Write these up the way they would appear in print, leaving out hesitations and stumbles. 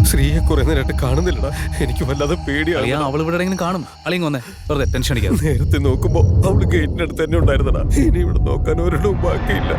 ശ്രീയെ കുറെ നേരമായിട്ട് കാണുന്നില്ലടാ. എനിക്ക് വല്ലാതെ പേടിയാണ്. അവൾ ഇവിടെ എങ്ങനെ കാണും? അളിങ്ങ് വന്നേ, വെറുതെ ടെൻഷൻ അടിക്കാതെ. നേരത്തെ നോക്കുമ്പോ അവള് ഗേറ്റിനടുത്ത് തന്നെ ഉണ്ടായിരുന്നടാ. ഇനി ഇവിടെ നോക്കാൻ ഒരിടവും ബാക്കിയില്ല.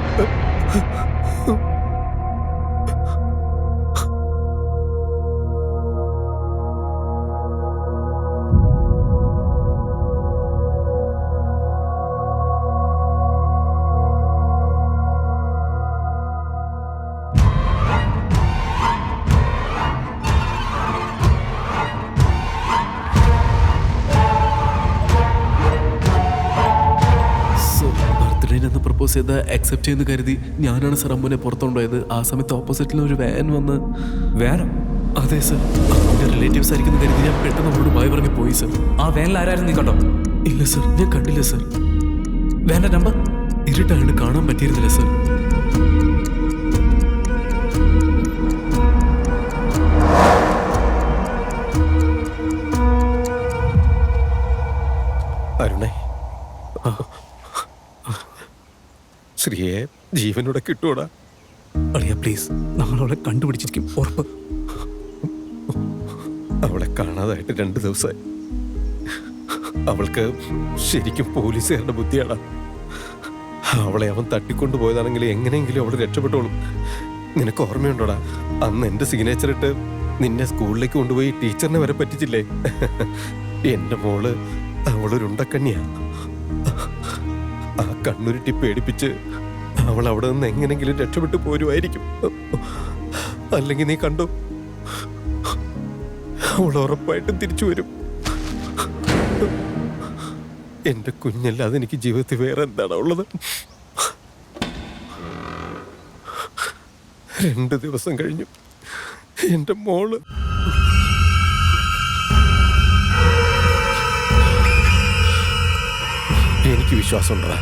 പ്രപ്പോസ് ചെയ്ത് അക്സെപ്റ്റ് ചെയ്യുന്ന കരുതി ഞാനാണ് സർ അമ്മുനെ പുറത്തുകൊണ്ടുപോയത്. ആ സമയത്ത് ഓപ്പോസിറ്റിൽ ഒരു വാൻ വന്ന്. വാനോ? അതെ സർ, അമ്മുന്റെ റിലേറ്റീവ്സ് ആയിരിക്കുന്ന കരുതി ഞാൻ പെട്ടെന്ന് അവരോട് ഭയ പറഞ്ഞ് പോയി സർ. ആ വാനിൽ ആരായിരുന്നു? നീ കണ്ടോ? ഇല്ല സർ, ഞാൻ കണ്ടില്ല സർ. വാന്റെ നമ്പർ ഇരുട്ടാണ്ട് കാണാൻ പറ്റിയിരുന്നില്ല സർ. അരുണേ, ശ്രീയെ ജീവനോടെ കിട്ടൂടാ. അളിയ പ്ലീസ്, നമ്മളവളെ കണ്ടുപിടിച്ചിരിക്കും ഉറപ്പ്. അവളെ കാണാതായിട്ട് 2 ദിവസമായി. അവൾക്ക് ശരിക്കും പോലീസുകാരുടെ ബുദ്ധിയാണ്. അവളെ അവൻ തട്ടിക്കൊണ്ടുപോയതാണെങ്കിൽ എങ്ങനെയെങ്കിലും അവൾ രക്ഷപ്പെട്ടോളും. നിനക്ക് ഓർമ്മയുണ്ടോടാ, അന്ന് എൻ്റെ സിഗ്നേച്ചർ ഇട്ട് നിന്നെ സ്കൂളിലേക്ക് കൊണ്ടുപോയി ടീച്ചറിനെ വരെ പറ്റിച്ചില്ലേ? എൻ്റെ മോള് അവളൊരുണ്ടക്കണ്ണിയാ. ആ കണ്ണുരുട്ടി പേടിപ്പിച്ച് അവൾ അവിടെ നിന്ന് എങ്ങനെങ്കിലും രക്ഷപ്പെട്ടു പോരുമായിരിക്കും. അല്ലെങ്കിൽ നീ കണ്ടോ, അവൾ ഉറപ്പായിട്ടും തിരിച്ചു വരും. എന്റെ കുഞ്ഞല്ലാതെ എനിക്ക് ജീവിതത്തിൽ വേറെ എന്താണ് ഉള്ളത്? 2 ദിവസം കഴിഞ്ഞു എന്റെ മോള്. എനിക്ക് വിശ്വാസം ഉണ്ടടാ.